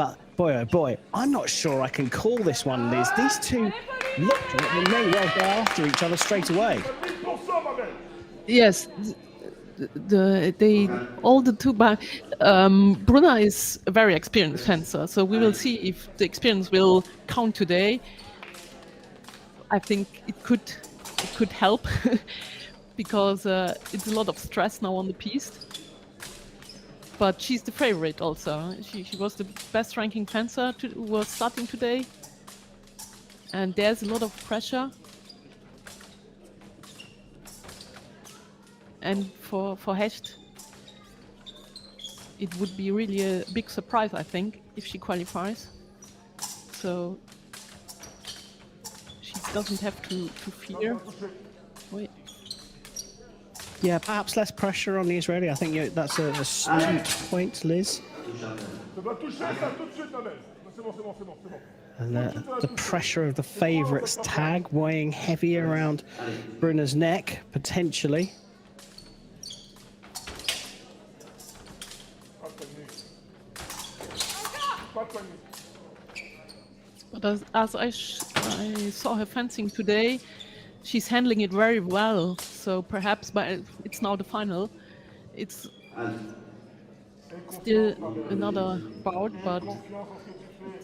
But boy, oh boy, I'm not sure I can call this one, Liz. These two looked they may well go after each other straight away. Yes, all the two. Brunner is a very experienced fencer, so we will see if the experience will count today. I think it could help because it's a lot of stress now on the piece. But she's the favorite also. She was the best ranking fencer who was starting today, and there's a lot of pressure. And for Hecht, it would be really a big surprise, I think, if she qualifies. So she doesn't have to fear. Wait. Yeah, perhaps less pressure on the Israeli. I think that's a astute point, Liz. And the pressure of the favourites tag weighing heavy around Brunner's neck, potentially. But as I saw her fencing today, she's handling it very well. So perhaps it's now the final. It's still another bout, but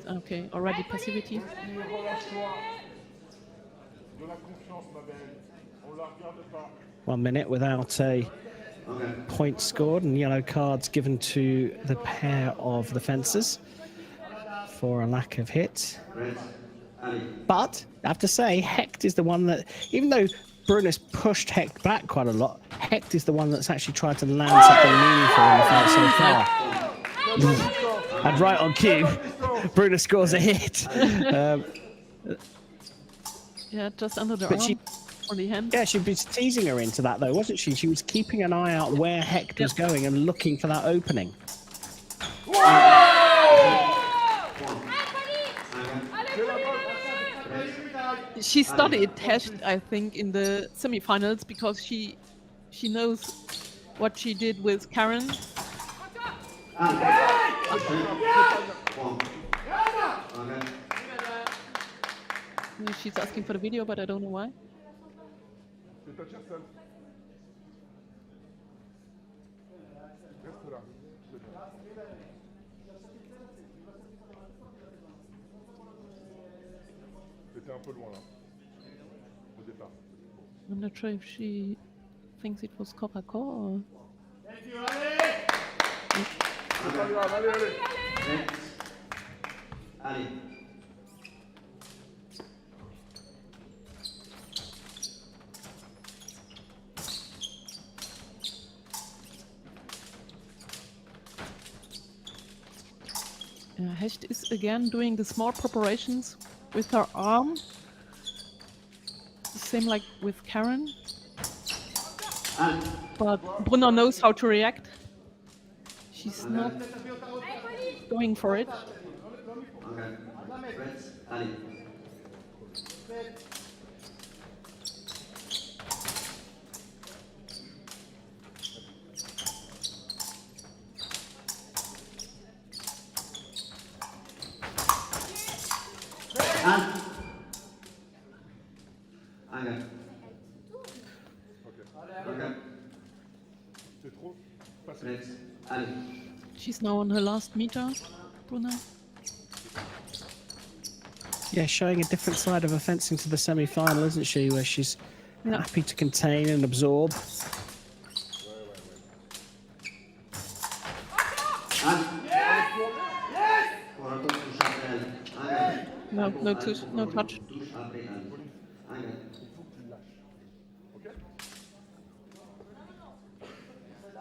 okay, already passivity. 1 minute without a point scored and yellow cards given to the pair of the fencers for a lack of hit. But I have to say, Hecht is the one that, even though Brunner's pushed Hecht back quite a lot, Hecht is the one that's actually tried to land something meaningful in the fight so far. And right on cue, Brunner scores a hit. Yeah, just under the arm or the hand. Yeah, she was teasing her into that though, wasn't she? She was keeping an eye out where Hecht was going and looking for that opening. She studied Hecht, I think, in the semi-finals because she knows what she did with Karen. She's asking for the video, but I don't know why. I'm not sure if she thinks it was Coca-Cola or... Hecht is again doing the small preparations with her arm. Same like with Karen. But Brunner knows how to react. She's not going for it. She's now on her last meter, Brunner. Yeah, showing a different side of her fencing to the semi-final, isn't she? Where she's happy to contain and absorb. No touch.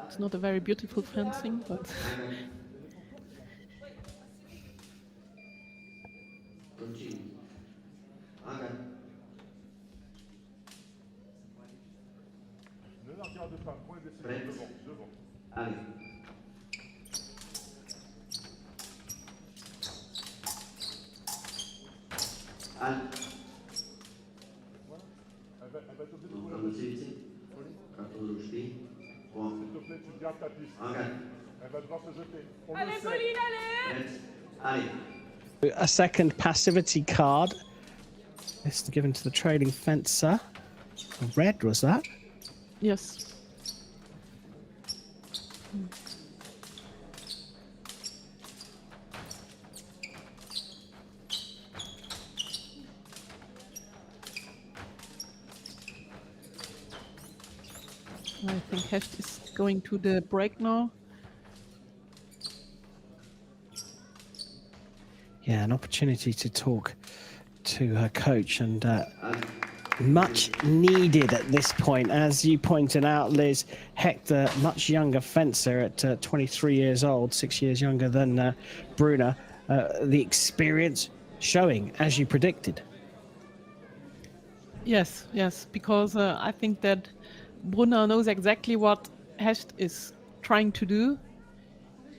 It's not a very beautiful fencing, but... Allez, Pauline, allez! A second passivity card. This is given to the trailing fencer. Red, was that? Yes. I think Hecht is going to the break now. Yeah, an opportunity to talk to her coach, and much needed at this point. As you pointed out, Liz, Hecht, a much younger fencer at 23 years old, 6 years younger than Brunner. The experience showing, as you predicted. Yes, yes, because I think that Brunner knows exactly what Hecht is trying to do,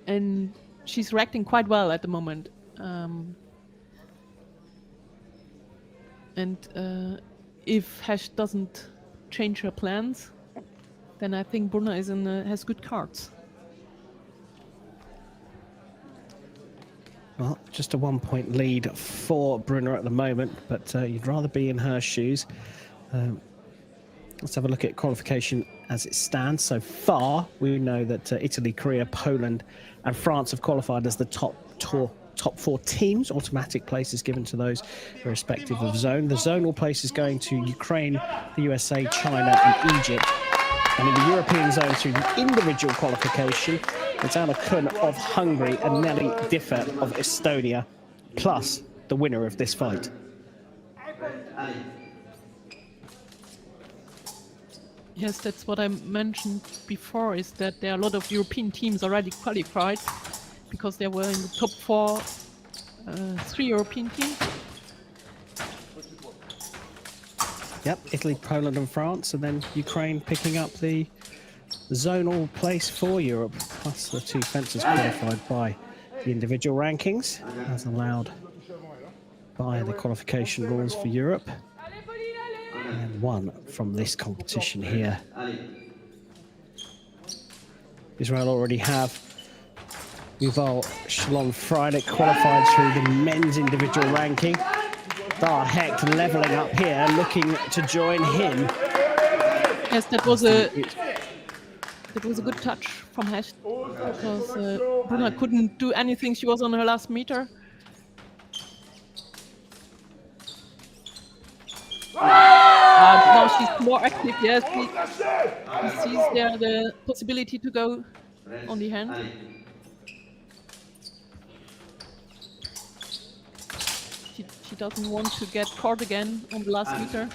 and she's reacting quite well at the moment. If Hecht doesn't change her plans, then I think Brunner has good cards. Well, just a 1 point lead for Brunner at the moment, but you'd rather be in her shoes. Let's have a look at qualification as it stands. So far, we know that Italy, Korea, Poland, and France have qualified as the top four teams. Automatic places given to those irrespective of zone. The zonal place is going to Ukraine, the USA, China, and Egypt. And in the European zone, through the individual qualification, it's Anna Kun of Hungary and Nelly Differ of Estonia, plus the winner of this fight. Yes, that's what I mentioned before, is that there are a lot of European teams already qualified because they were in the top 4, 3 European teams. Yep, Italy, Poland and France, and then Ukraine picking up the zonal place for Europe, plus the 2 fencers qualified by the individual rankings, as allowed by the qualification rules for Europe. And 1 from this competition here. Israel already have Yuval Shalom Freilich qualified through the men's individual ranking. Dar Hecht levelling up here, looking to join him. Yes, that was a good touch from Hecht, because Brunner couldn't do anything. She was on her last meter. Now she's more active. Yes, he sees there the possibility to go on the hand. She doesn't want to get caught again on the last meter.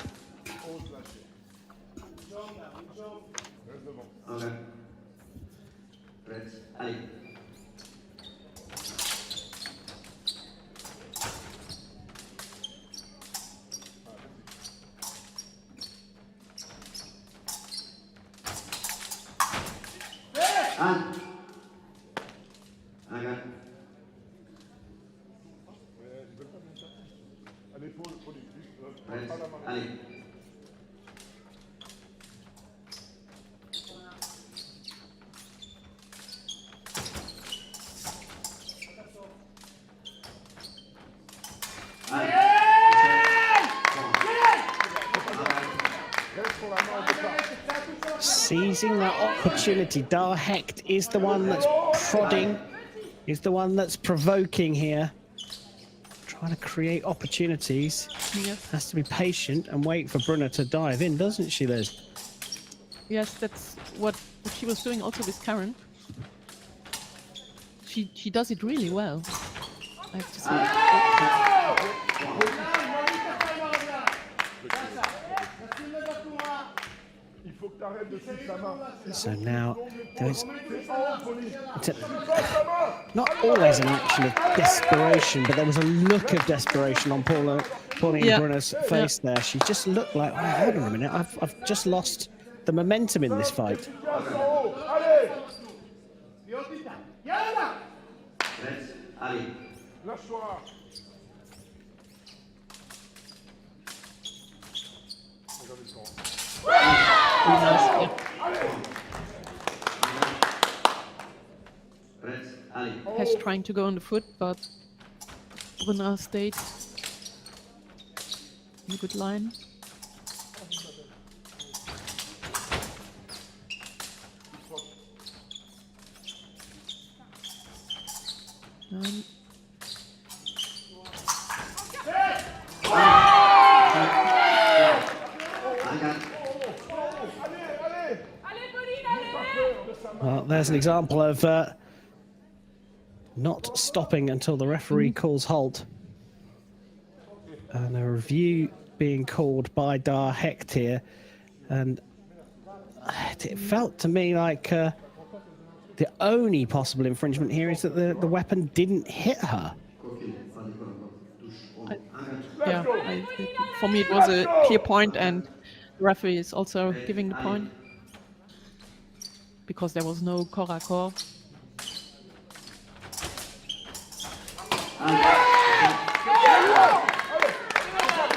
Seizing that opportunity, Dar Hecht is the one that's prodding, is the one that's provoking here. Trying to create opportunities. Yes. Has to be patient and wait for Brunner to dive in, doesn't she, Liz? Yes, that's what she was doing also with Karen. She does it really well, I have to say. So now there's not always an action of desperation, but there was a look of desperation on Pauline Brunner's face there. She just looked like, oh, hold on a minute, I've just lost the momentum in this fight. Hecht trying to go on the foot, but Brunner stayed in a good line. Well, there's an example of not stopping until the referee calls halt. And a review being called by Dar Hecht here. And it felt to me like the only possible infringement here is that the weapon didn't hit her. For me it was a clear point, and the referee is also giving the point because there was no corps à corps.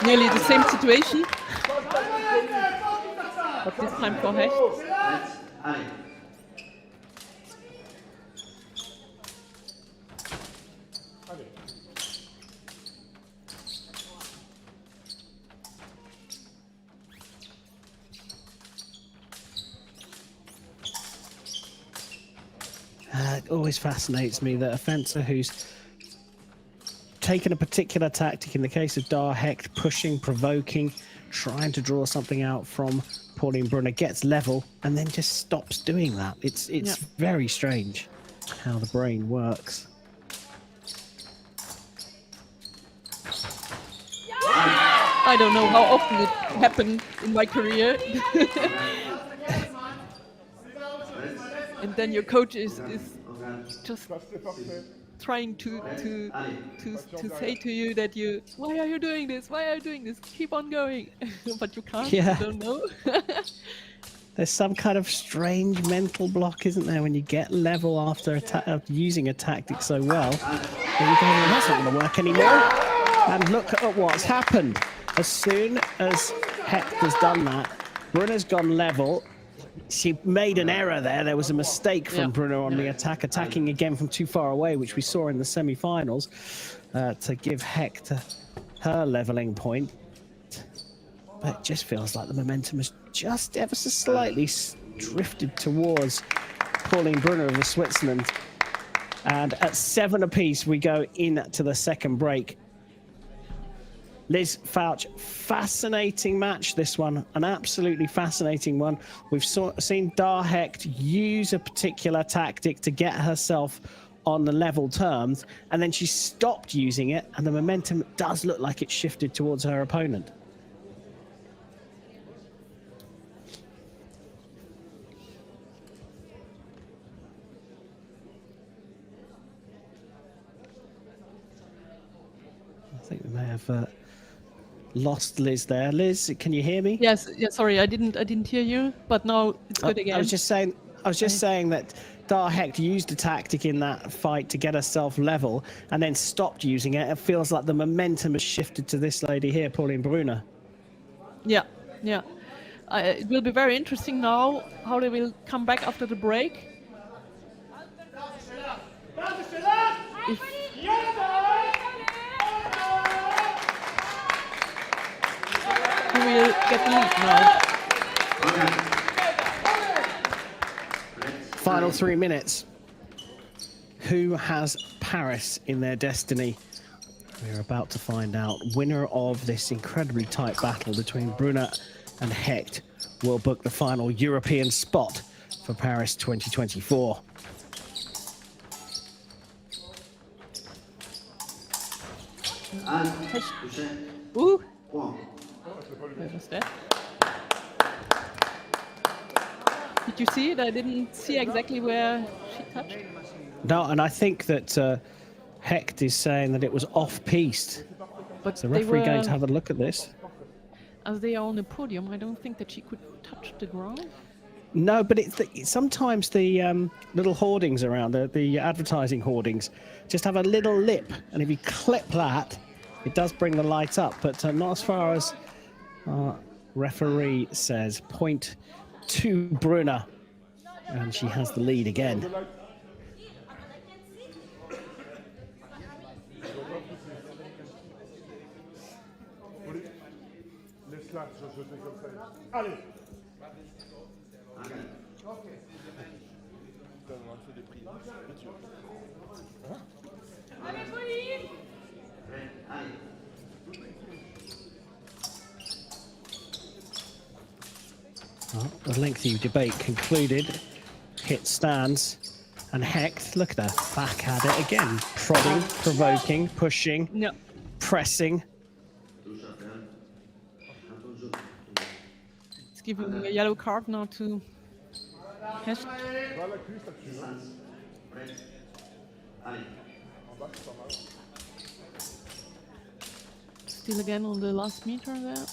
Nearly the same situation, but this time for Hecht. It always fascinates me that a fencer who's taken a particular tactic, in the case of Dar Hecht, pushing, provoking, trying to draw something out from Pauline Brunner, gets level and then just stops doing that. It's very strange how the brain works. I don't know how often it happened in my career. And then your coach is just trying to say to you that why are you doing this? Why are you doing this? Keep on going. But you can't. Yeah. You don't know. There's some kind of strange mental block, isn't there, when you get level after using a tactic so well. And you go, well, that's not going to work anymore. And look at what's happened. As soon as Hecht has done that, Brunner's gone level. She made an error there. There was a mistake from Brunner on the attack, attacking again from too far away, which we saw in the semi-finals, to give Hecht her leveling point. But it just feels like the momentum has just ever so slightly drifted towards Pauline Brunner of Switzerland. And at 7 apiece, we go into the second break. Liz Fouch, fascinating match, this one, an absolutely fascinating one. We've seen Dar Hecht use a particular tactic to get herself on the level terms, and then she stopped using it, and the momentum does look like it shifted towards her opponent. I think we may have lost Liz there. Liz, can you hear me? Yes. Yeah. Sorry, I didn't hear you. But now it's good again. I was just saying that Dar Hecht used a tactic in that fight to get herself level, and then stopped using it. It feels like the momentum has shifted to this lady here, Pauline Brunner. Yeah. Yeah. It will be very interesting now how they will come back after the break. Who will get the lead now? Final 3 minutes. Who has Paris in their destiny? We're about to find out. Winner of this incredibly tight battle between Brunner and Hecht will book the final European spot for Paris 2024. Ooh. Where was that? Did you see it? I didn't see exactly where she touched. No, and I think that Hecht is saying that it was off-piste. But the referee going to have a look at this. As they are on the podium, I don't think that she could touch the ground. No, but sometimes the little hoardings around, the advertising hoardings, just have a little lip. And if you clip that, it does bring the light up. But not as far as referee says. Point to Brunner. And she has the lead again. Well, the lengthy debate concluded. Hit stands. And Hecht, look at that, back at it again. Prodding, provoking, pushing, Yeah. pressing. It's giving a yellow card now to Hecht. Still again on the last meter there.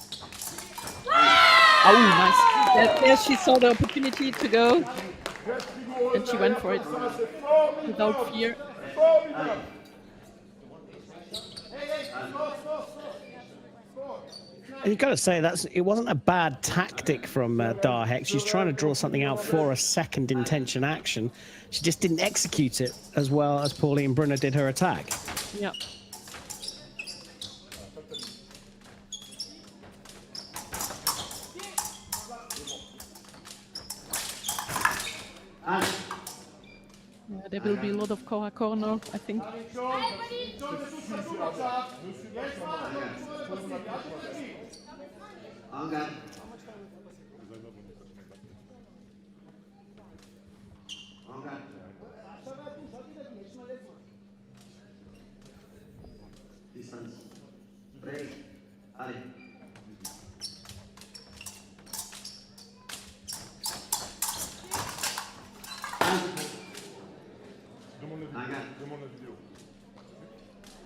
Oh, nice. There she saw the opportunity to go. And she went for it without fear. And you've got to say it wasn't a bad tactic from Dar Hecht. She's trying to draw something out for a second intention action. She just didn't execute it as well as Pauline Brunner did her attack. Yeah. Yeah, there will be a lot of corner, I think.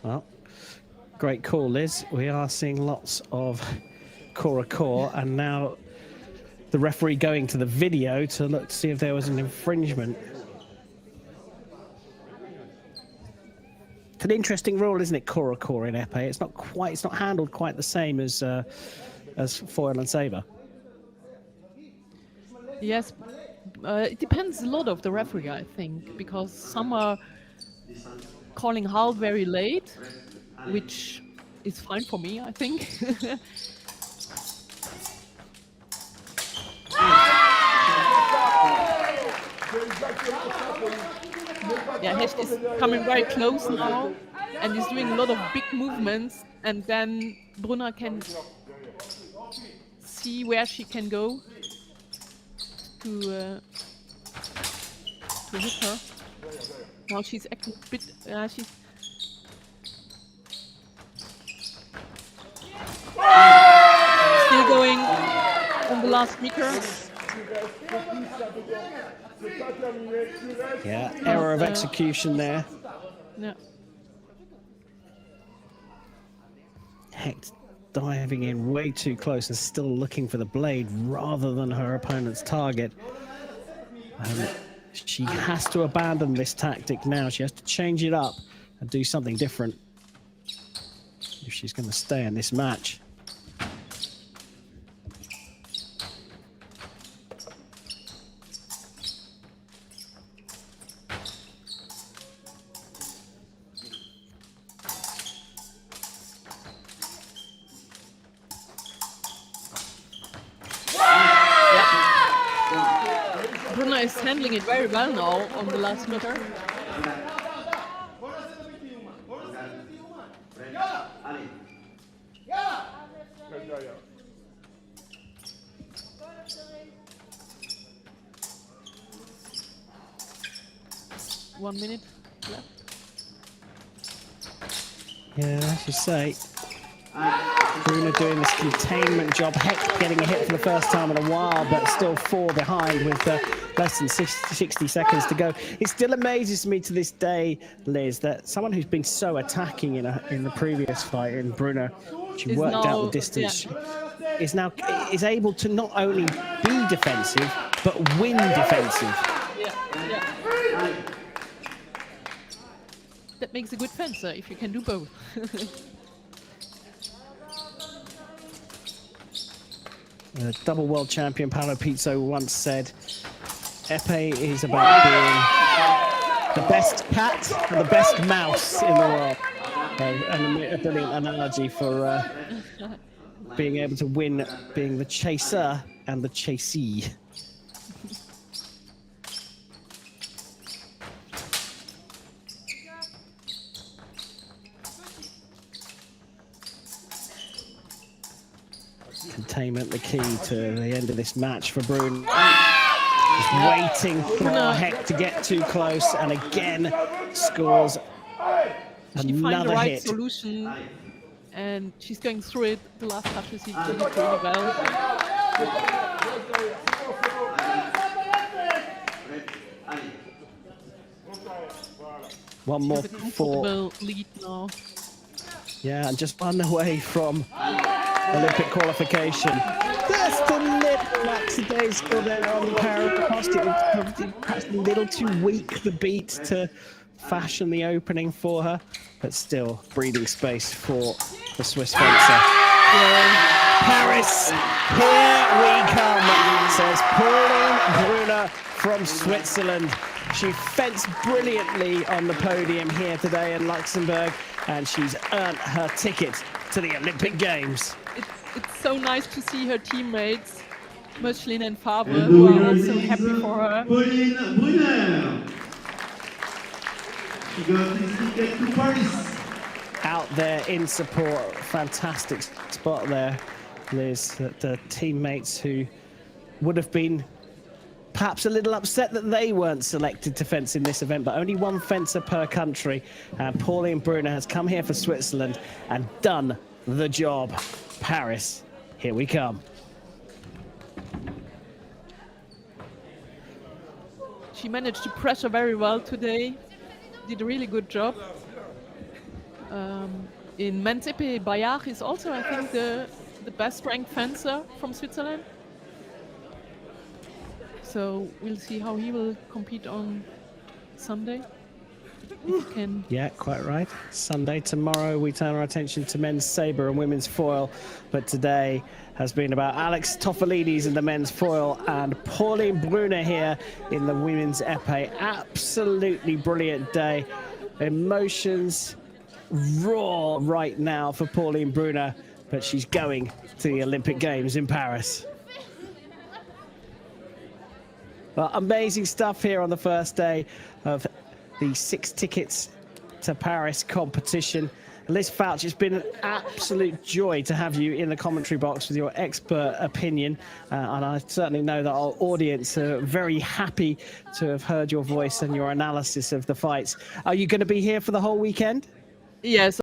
Well, great call, Liz. We are seeing lots of core, and now the referee going to the video to look to see if there was an infringement. It's an interesting rule, isn't it? Core in Epee. It's not handled quite the same as foil and saber. Yes, it depends a lot of the referee, I think, because some are calling half very late, which is fine for me, I think. Yeah, Hecht is coming very close now and is doing a lot of big movements, and then Brunner can see where she can go to hit her. Now she's acting a bit. She's still going on the last meter. Yeah, error of execution there. Yeah. Hecht diving in way too close and still looking for the blade rather than her opponent's target. She has to abandon this tactic now. She has to change it up and do something different if she's going to stay in this match. Brunner is handling it very well now on the last meter. One minute left. Yeah, as you say, Brunner doing this containment job. Hecht getting a hit for the first time in a while, but still 4 behind with less than 60 seconds to go. It still amazes me to this day, Liz, that someone who's been so attacking in the previous fight in Brunner, she worked out the distance, is able to not only be defensive, but win defensive. Yeah. That makes a good fencer if you can do both. Double world champion Paolo Pizzo once said, Epee is about being the best cat and the best mouse in the world. And a brilliant analogy for being able to win, being the chaser and the chasee. Containment the key to the end of this match for Brunner. Just waiting for Dar Hecht to get too close, and again scores she another finds the right hit. solution, and she's going through it. The last touches she did really well. One more for lead now. Yeah, and just one away from Olympic qualification. Just a little lackadaisical there on the power post. It was probably perhaps a little too weak, the beat, to fashion the opening for her, but still breathing space for the Swiss fencer. Paris, here we come, says Pauline Brunner from Switzerland. She fenced brilliantly on the podium here today in Luxembourg, and she's earned her ticket to the Olympic Games. It's so nice to see her teammates, Michelin and Fabre, who are also happy for her. Pauline Brunner. She got his ticket to Paris. Out there in support, fantastic spot there, Liz. The teammates who would have been perhaps a little upset that they weren't selected to fence in this event, but only one fencer per country. And Pauline Brunner has come here for Switzerland and done the job. Paris, here we come. She managed to pressure very well today, did a really good job. In men's épée, Bayard is also, I think, the best ranked fencer from Switzerland. So we'll see how he will compete on Sunday. If he can. Yeah, quite right. Sunday, tomorrow, we turn our attention to men's sabre and women's foil. But today has been about Alex Tofolides in the men's foil and Pauline Brunner here in the women's épée. Absolutely brilliant day. Emotions raw right now for Pauline Brunner, but she's going to the Olympic Games in Paris. Well, amazing stuff here on the first day of the 6 tickets to Paris competition. Liz Fouch, it's been an absolute joy to have you in the commentary box with your expert opinion. And I certainly know that our audience are very happy to have heard your voice and your analysis of the fights. Are you going to be here for the whole weekend? Yes.